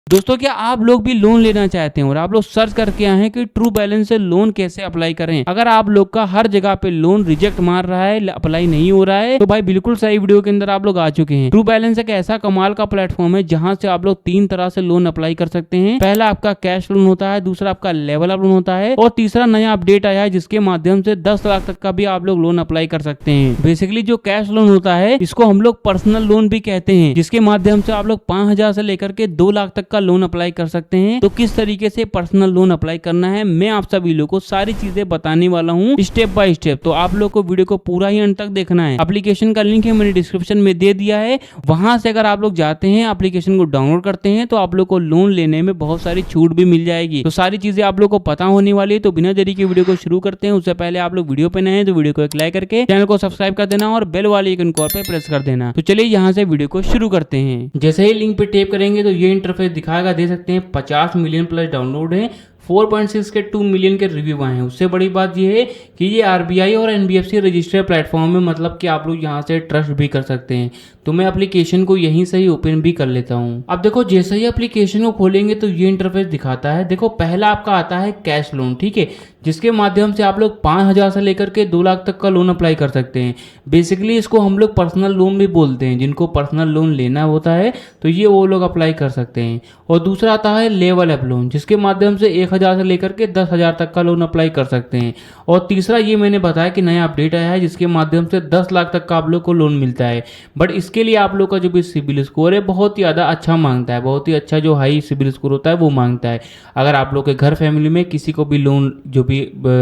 दोस्तों क्या आप लोग भी लोन लेना चाहते हैं और आप लोग सर्च करके आए हैं कि ट्रू बैलेंस से लोन कैसे अप्लाई करें? अगर आप लोग का हर जगह पे लोन रिजेक्ट मार रहा है, अप्लाई नहीं हो रहा है, तो भाई बिल्कुल सही वीडियो के अंदर आप लोग आ चुके हैं। ट्रू बैलेंस एक ऐसा कमाल का प्लेटफॉर्म है जहां से आप लोग 3 तरह से लोन अप्लाई कर सकते हैं। पहला आपका कैश लोन होता है, दूसरा आपका लेवल अप लोन होता है और तीसरा नया अपडेट आया है जिसके माध्यम से 10 लाख तक का भी आप लोग लोन अप्लाई कर सकते हैं। बेसिकली जो कैश लोन होता है इसको हम लोग पर्सनल लोन भी कहते हैं, जिसके माध्यम से आप लोग 5,000 से लेकर के 2 लाख तक का लोन अप्लाई कर सकते हैं। तो किस तरीके से पर्सनल लोन अप्लाई करना है मैं आप सभी लोगों को सारी चीजें बताने वाला हूँ स्टेप बाय स्टेप। तो आप लोग को वीडियो को पूरा ही अंत तक देखना है। एप्लीकेशन का लिंक है मैंने डिस्क्रिप्शन में दे दिया है, वहां से अगर आप लोग जाते हैं एप्लीकेशन को डाउनलोड करते हैं तो आप लोग को लोन लेने में बहुत सारी छूट भी मिल जाएगी। तो सारी चीजें आप लोग को पता होने वाली है। तो बिना देरी के वीडियो को शुरू करते हैं। उससे पहले आप लोग वीडियो पे नए हैं तो वीडियो को एक लाइक करके चैनल को सब्सक्राइब कर देना और बेल वाली आइकन को पे प्रेस कर देना। तो चलिए यहाँ से वीडियो को शुरू करते हैं। जैसे ही लिंक पे टैप करेंगे तो ये इंटरफेस दिखाएगा, दे सकते हैं 50 मिलियन प्लस डाउनलोड है, 4.6 के 2 मिलियन के रिव्यू आए हैं। उससे बड़ी बात यह है कि ये आरबीआई और एनबीएफसी रजिस्टर्ड प्लेटफॉर्म है, मतलब कि आप लोग यहाँ से ट्रस्ट भी कर सकते हैं। तो मैं एप्लीकेशन को यहीं से ही ओपन भी कर लेता हूँ। अब देखो जैसे ही एप्लीकेशन को खोलेंगे तो ये इंटरफेस दिखाता है। देखो पहला आपका आता है कैश लोन, ठीक है, जिसके माध्यम से आप लोग 5,000 से लेकर के 2 लाख तक का लोन अप्लाई कर सकते हैं। बेसिकली इसको हम लोग पर्सनल लोन भी बोलते हैं। जिनको पर्सनल लोन लेना होता है तो ये वो लोग अप्लाई कर सकते हैं। और दूसरा आता है लेवल अप लोन, जिसके माध्यम से 1,000 से लेकर के 10,000 तक का लोन अप्लाई कर सकते हैं। और तीसरा ये मैंने बताया कि नया अपडेट आया है जिसके माध्यम से 10 लाख तक का आप लोग को लोन मिलता है। बट इसके लिए आप लोग का जो भी सिबिल स्कोर है बहुत ही ज़्यादा अच्छा मांगता है, बहुत ही अच्छा जो हाई सिबिल स्कोर होता है वो मांगता है। अगर आप लोग के घर फैमिली में किसी को भी लोन, जो भी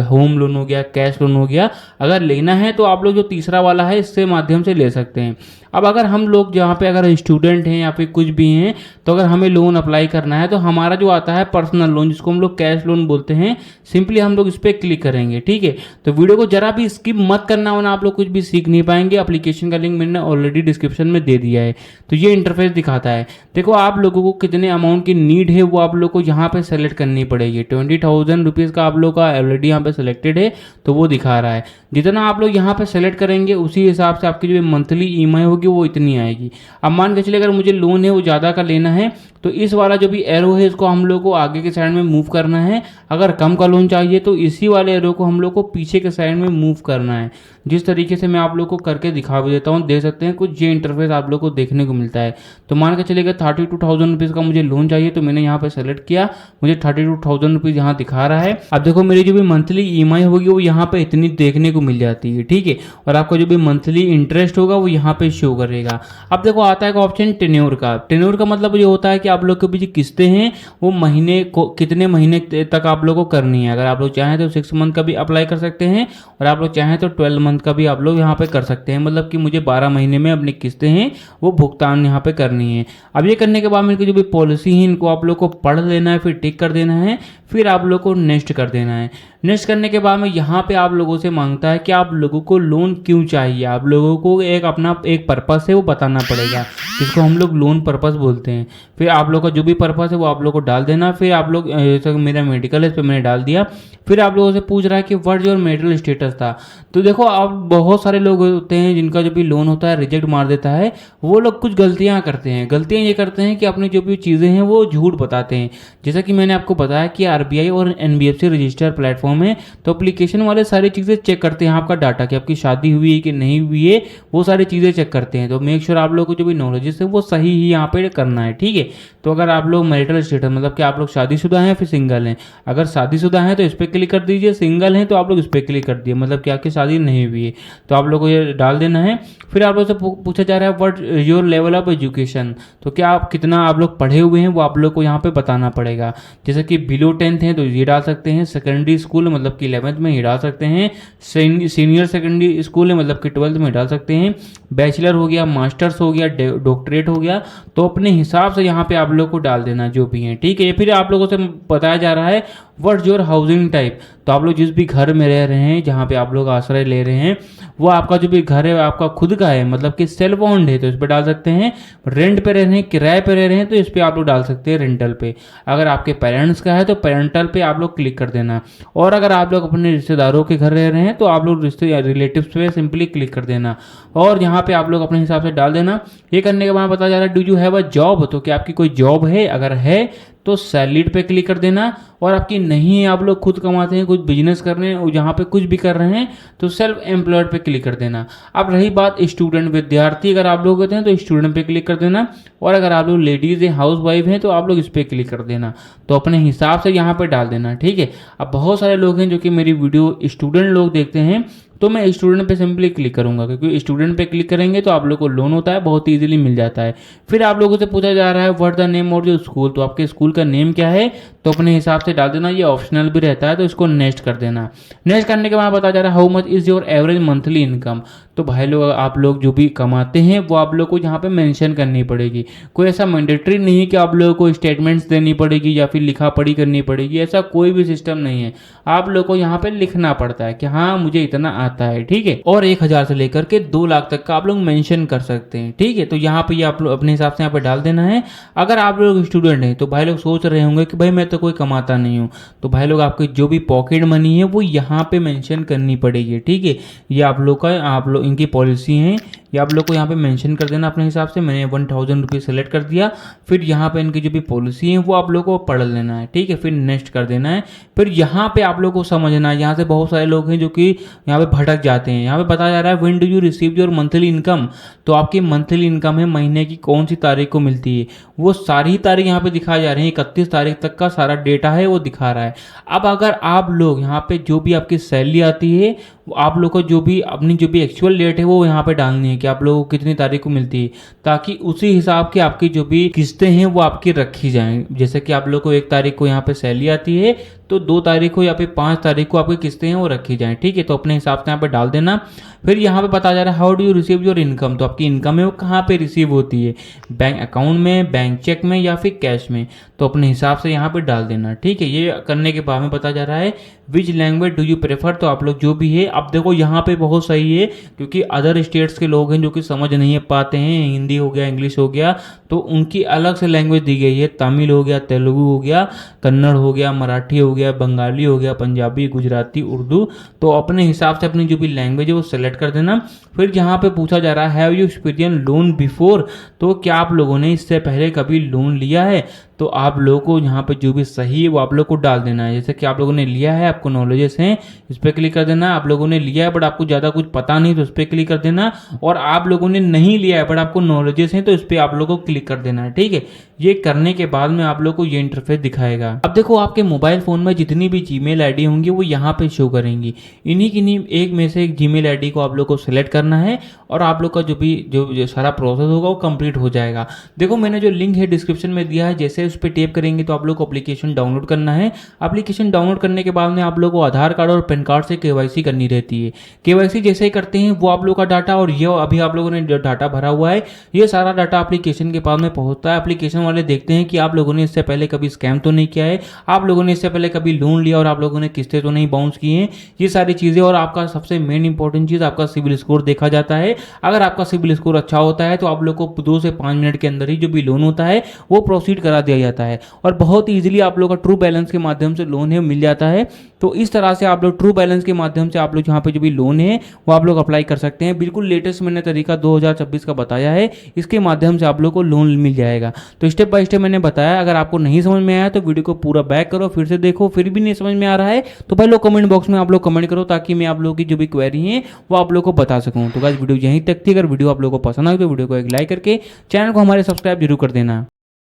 होम लोन हो गया, कैश लोन हो गया, अगर लेना है तो आप लोग जो तीसरा वाला है इससे माध्यम से ले सकते हैं। अब अगर हम लोग जहाँ पे अगर स्टूडेंट हैं या फिर कुछ भी हैं तो अगर हमें लोन अप्लाई करना है तो हमारा जो आता है पर्सनल लोन, जिसको हम लोग कैश लोन बोलते हैं, सिंपली हम लोग इस पर क्लिक करेंगे, ठीक है। तो वीडियो को जरा भी स्किप मत करना वरना आप लोग कुछ भी सीख नहीं पाएंगे। एप्लीकेशन का लिंक मैंने ऑलरेडी डिस्क्रिप्शन में दे दिया है। तो ये इंटरफेस दिखाता है। देखो आप लोगों को कितने अमाउंट की नीड है वो आप लोग को यहाँ पे सेलेक्ट करनी पड़ेगी। 20,000 रुपीज़ का आप लोग का ऑलरेडी यहाँ पे सेलेक्टेड है तो वो दिखा रहा है। जितना आप लोग यहाँ पे सेलेक्ट करेंगे उसी हिसाब से आपकी जो मंथली ईएमआई होगी वो इतनी आएगी। अब मान के चलिए अगर मुझे लोन है वो ज़्यादा का लेना है तो इस वाला जो भी एरो है इसको हम लोग को आगे के साइड में मूव करना है। अगर कम का लोन चाहिए तो इसी वाले एरो को हम लोग को पीछे के साइड में मूव करना है। जिस तरीके से मैं आप लोग को करके दिखा भी देता हूँ, देख सकते हैं कुछ ये इंटरफेस आप लोग को देखने को मिलता है। तो मान के चलिएगा 32,000 रुपीज़ का मुझे लोन चाहिए तो मैंने यहाँ पे सेलेक्ट किया, मुझे 32,000 रुपीज़ यहाँ दिखा रहा है। अब देखो मेरी जो भी मंथली ईएमआई होगी वो यहाँ पे इतनी देखने को मिल जाती है, ठीक है। और आपका जो भी मंथली इंटरेस्ट होगा वो यहाँ पे शो करेगा। अब देखो आता है ऑप्शन टेन्योर का। टेन्योर का मतलब ये होता है कि आप लोग के भी जो किस्तें हैं वो महीने को कितने महीने तक आप लोग को करनी है। अगर आप लोग चाहें तो 6 मंथ का भी अप्लाई कर सकते हैं और आप लोग चाहें तो 12 मंथ का भी आप लोग यहाँ पे कर सकते हैं। मतलब कि मुझे 12 महीने में अपनी किस्तें हैं वो भुगतान यहाँ पे करनी है। अब ये करने के बाद मेरे को जो भी पॉलिसी है इनको आप लोग को पढ़ लेना है, फिर टिक कर देना है, फिर आप लोग को नेक्स्ट कर देना है। नेक्स्ट करने के बाद में यहाँ पे आप लोगों से मांगता है कि आप लोगों को लोन क्यों चाहिए। आप लोगों को एक अपना एक पर्पस है वो बताना पड़ेगा, जिसको हम लोग लोन पर्पस बोलते हैं। फिर आप लोग का जो भी पर्पस है वो आप लोग को डाल देना। फिर आप लोग जैसे मेरा मेडिकल है इस पर मैंने डाल दिया। फिर आप लोगों से पूछ रहा है कि व्हाट योर मेरिटल स्टेटस था। तो देखो आप बहुत सारे लोग होते हैं जिनका जो भी लोन होता है रिजेक्ट मार देता है। वो लोग कुछ गलतियां करते हैं। गलतियां ये करते हैं कि अपनी जो भी चीज़ें हैं वो झूठ बताते हैं। जैसा कि मैंने आपको बताया कि आरबीआई और एनबीएफसी रजिस्टर्ड प्लेटफॉर्म है तो एप्लीकेशन वाले सारी चीज़ें चेक करते हैं। आपका डाटा कि आपकी शादी हुई है कि नहीं हुई है वो सारी चीज़ें चेक करते हैं। तो मेक श्योर आप लोग को जो भी नॉलेज है वो सही ही यहाँ पे करना है, ठीक है। तो अगर आप लोग मैरिटल स्टेटस मतलब कि आप लोग शादीशुदा हैं फिर सिंगल हैं, अगर शादीशुदा हैं तो इस पर क्लिक कर दीजिए, सिंगल हैं तो आप लोग इस पर क्लिक कर दिए, मतलब कि आपकी शादी नहीं हुई है तो आप लोग को ये डाल देना है। फिर आप लोग से पूछा जा रहा है what your level of education, तो क्या आप कितना आप लोग पढ़े हुए हैं वो आप लोग को यहाँ पे बताना पड़ेगा। जैसे कि बिलो 10th हैं तो ये डाल सकते हैं, सेकेंडरी स्कूल मतलब कि 11th में ये डाल सकते हैं, सीनियर सेकेंडरी स्कूल है मतलब कि 12th में डाल सकते हैं, बैचलर हो गया, मास्टर्स हो गया, डॉक्टरेट हो गया। तो अपने हिसाब से यहाँ पे आप लोग को डाल देना जो भी है, ठीक है। फिर आप लोगों से बताया जा रहा है व्हाट्स योर हाउसिंग टाइप, तो आप लोग जिस भी घर में रह रहे हैं, जहाँ पे आप लोग आश्रय ले रहे हैं, वो आपका जो भी घर है आपका खुद का है, मतलब कि सेल्फ ओन्ड है, तो इस पर डाल सकते हैं। रेंट पे रह रहे हैं, किराए पे रह रहे हैं, तो इस पर आप लोग डाल सकते हैं रेंटल पे। अगर आपके पेरेंट्स का है तो पेरेंटल पे आप लोग क्लिक कर देना। और अगर आप लोग अपने रिश्तेदारों के घर रह रहे हैं तो आप लोग रिलेटिव्स पे सिंपली क्लिक कर देना और यहाँ पे आप लोग अपने हिसाब से डाल देना। ये करने के बाद बता जा रहा है do you have a job, तो क्या आपकी कोई जॉब है, अगर है तो सैलरीड पे क्लिक कर देना। और आपकी नहीं है, आप लोग खुद कमाते हैं, कुछ बिजनेस कर रहे हैं, जहाँ पे कुछ भी कर रहे हैं, तो सेल्फ एम्प्लॉयड पे क्लिक कर देना। अब रही बात स्टूडेंट विद्यार्थी, अगर आप लोग होते हैं तो स्टूडेंट पे क्लिक कर देना। और अगर आप लोग लेडीज़ हैं, हाउस वाइफ हैं, तो आप लोग इस पर क्लिक कर देना। तो अपने हिसाब से यहाँ पे डाल देना, ठीक है। अब बहुत सारे लोग हैं जो कि मेरी वीडियो स्टूडेंट लोग देखते हैं, तो मैं स्टूडेंट पे सिंपली क्लिक करूंगा, क्योंकि स्टूडेंट पे क्लिक करेंगे तो आप लोग को लोन होता है, बहुत इजीली मिल जाता है। फिर आप लोगों से पूछा जा रहा है what the name of your school, तो आपके स्कूल का नेम क्या है, तो अपने हिसाब से डाल देना। ये ऑप्शनल भी रहता है, तो इसको नेक्स्ट कर देना। नेक्स्ट करने के बाद बता जा रहा है how much is your average monthly income, तो भाई लोग आप लोग जो भी कमाते हैं वो आप लोग को यहाँ पे मेंशन करनी पड़ेगी। कोई ऐसा मैंडेटरी नहीं है कि आप लोगों को स्टेटमेंट्स देनी पड़ेगी या फिर लिखा पढ़ी करनी पड़ेगी, ऐसा कोई भी सिस्टम नहीं है। आप लोग को यहाँ पे लिखना पड़ता है कि हाँ मुझे इतना आता है, ठीक है। और 1,000 से लेकर के 2 लाख तक का आप लोग मेंशन कर सकते हैं, ठीक है। तो यहाँ पे आप लोग अपने हिसाब से यहाँ पे डाल देना है। अगर आप लोग स्टूडेंट हैं तो भाई लोग सोच रहे होंगे कि भाई मैं तो कोई कमाता नहीं हूँ, तो भाई लोग आपकी जो भी पॉकेट मनी है वो यहाँ पे मेंशन करनी पड़ेगी, ठीक है। ये आप लोग का, आप लोग इनकी पॉलिसी है, ये आप लोग को यहाँ पे मेंशन कर देना अपने हिसाब से। मैंने 1000 रुपीज़ सेलेक्ट कर दिया। फिर यहाँ पे इनकी जो भी पॉलिसी है वो आप लोग को पढ़ लेना है, ठीक है। फिर नेक्स्ट कर देना है। फिर यहाँ पे आप लोग को समझना है, यहाँ से बहुत सारे लोग हैं जो कि यहाँ पे भटक जाते हैं। यहाँ पे बताया जा रहा है when do you receive your monthly income, तो आपकी मंथली इनकम है महीने की कौन सी तारीख को मिलती है, वो सारी तारीख यहाँ पे दिखाई जा रही है। 31 तारीख तक का सारा डेटा है वो दिखा रहा है। अब अगर आप लोग यहाँ पे जो भी आपकी सैलरी आती है, आप लोग को जो भी अपनी जो भी एक्चुअल डेट है वो यहाँ पे डालनी है कि आप लोगों को कितनी तारीख को मिलती है, ताकि उसी हिसाब की आपकी जो भी किस्तें हैं वो आपकी रखी जाएं। जैसे कि आप लोग को 1 तारीख को यहाँ पे सैलरी आती है, तो 2 तारीख को या फिर 5 तारीख को आपकी किस्तें हैं वो रखी जाएं, ठीक है। तो अपने हिसाब से यहाँ पे डाल देना। फिर यहाँ पे बताया जा रहा है how do you receive your income, तो आपकी इनकम है वो कहाँ पे रिसीव होती है, बैंक अकाउंट में, बैंक चेक में या फिर कैश में, तो अपने हिसाब से यहाँ पे डाल देना, ठीक है। ये करने के बाद में बताया जा रहा है which language do you prefer, तो आप लोग जो भी है, अब देखो यहाँ पे बहुत सही है क्योंकि अदर स्टेट्स के लोग हैं जो कि समझ नहीं पाते हैं, हिंदी हो गया, इंग्लिश हो गया, तो उनकी अलग से लैंग्वेज दी गई है। तमिल हो गया, तेलुगु हो गया, कन्नड़ हो गया, मराठी हो गया, बंगाली हो गया, पंजाबी, गुजराती, उर्दू, तो अपने हिसाब से अपनी जो भी लैंग्वेज है वो सेलेक्ट कर देना। फिर यहाँ पे पूछा जा रहा है have you experience loan before, तो क्या आप लोगों ने इससे पहले कभी लोन लिया है, तो आप लोगों को यहाँ पे जो भी सही है वो आप लोग को डाल देना है। जैसे कि आप लोगों ने लिया है, आपको नॉलेजेस हैं, इस पर क्लिक कर देना। आप लोगों ने लिया है बट आपको ज़्यादा कुछ पता नहीं, तो इस पर क्लिक कर देना। और आप लोगों ने नहीं लिया है बट आपको नॉलेजेस हैं, तो इस पर आप लोगों को क्लिक कर देना है, ठीक है। ये करने के बाद में आप लोग को ये इंटरफेस दिखाएगा। अब देखो आपके मोबाइल फ़ोन में जितनी भी जीमेल आईडी होंगी वो यहाँ पे शो करेंगी। इन्हीं एक में से एक जीमेल आईडी को आप लोग को सिलेक्ट करना है और आप लोग का जो भी जो सारा प्रोसेस होगा वो कंप्लीट हो जाएगा। देखो मैंने जो लिंक है डिस्क्रिप्शन में दिया है, जैसे उस पर टैप करेंगे तो आप लोग को एप्लीकेशन डाउनलोड करना है। एप्लीकेशन डाउनलोड करने के बाद में आप लोग को आधार कार्ड और पैन कार्ड से केवाईसी करनी रहती है। केवाईसी जैसे ही करते हैं वो आप लोग का डाटा, और ये अभी आप लोगों ने जो डाटा भरा हुआ है ये सारा डाटा एप्लीकेशन के पास में पहुंचता है। एप्लीकेशन वाले देखते हैं कि आप लोगों ने इससे पहले कभी स्कैम तो नहीं किया है, आप लोगों ने इससे पहले कभी लोन लिया और आप लोगों ने किस्तें तो नहीं बाउंस की हैं, ये सारी चीज़ें। और आपका सबसे मेन इंपॉर्टेंट चीज़ आपका सिविल स्कोर देखा जाता है। अगर आपका सिविल स्कोर अच्छा होता है तो आप लोग को 2 से 5 मिनट के अंदर ही जो भी लोन होता है वो प्रोसीड करा दिया जाता है और बहुत ईजिली आप लोग का ट्रू बैलेंस के माध्यम से लोन है मिल जाता है। तो इस तरह से आप लोग ट्रू बैलेंस के माध्यम से आप लोग यहाँ पे जो भी लोन है वो आप लोग अप्लाई कर सकते हैं। बिल्कुल लेटेस्ट मैंने तरीका 2026 का बताया है, इसके माध्यम से आप लोग को लोन मिल जाएगा। तो स्टेप बाय स्टेप मैंने बताया। अगर आपको नहीं समझ में आया तो वीडियो को पूरा बैक करो, फिर से देखो, फिर भी नहीं समझ में आ रहा है तो भाई लोग कमेंट बॉक्स में आप लोग कमेंट करो ताकि मैं आप लोगों की जो भी क्वेरी है वो आप लोग को बता सकूँ। तो गाइस वीडियो यहीं तक थी। अगर वीडियो आप लोगों को पसंद आए तो वीडियो को एक लाइक करके चैनल को हमारे सब्सक्राइब जरूर कर देना।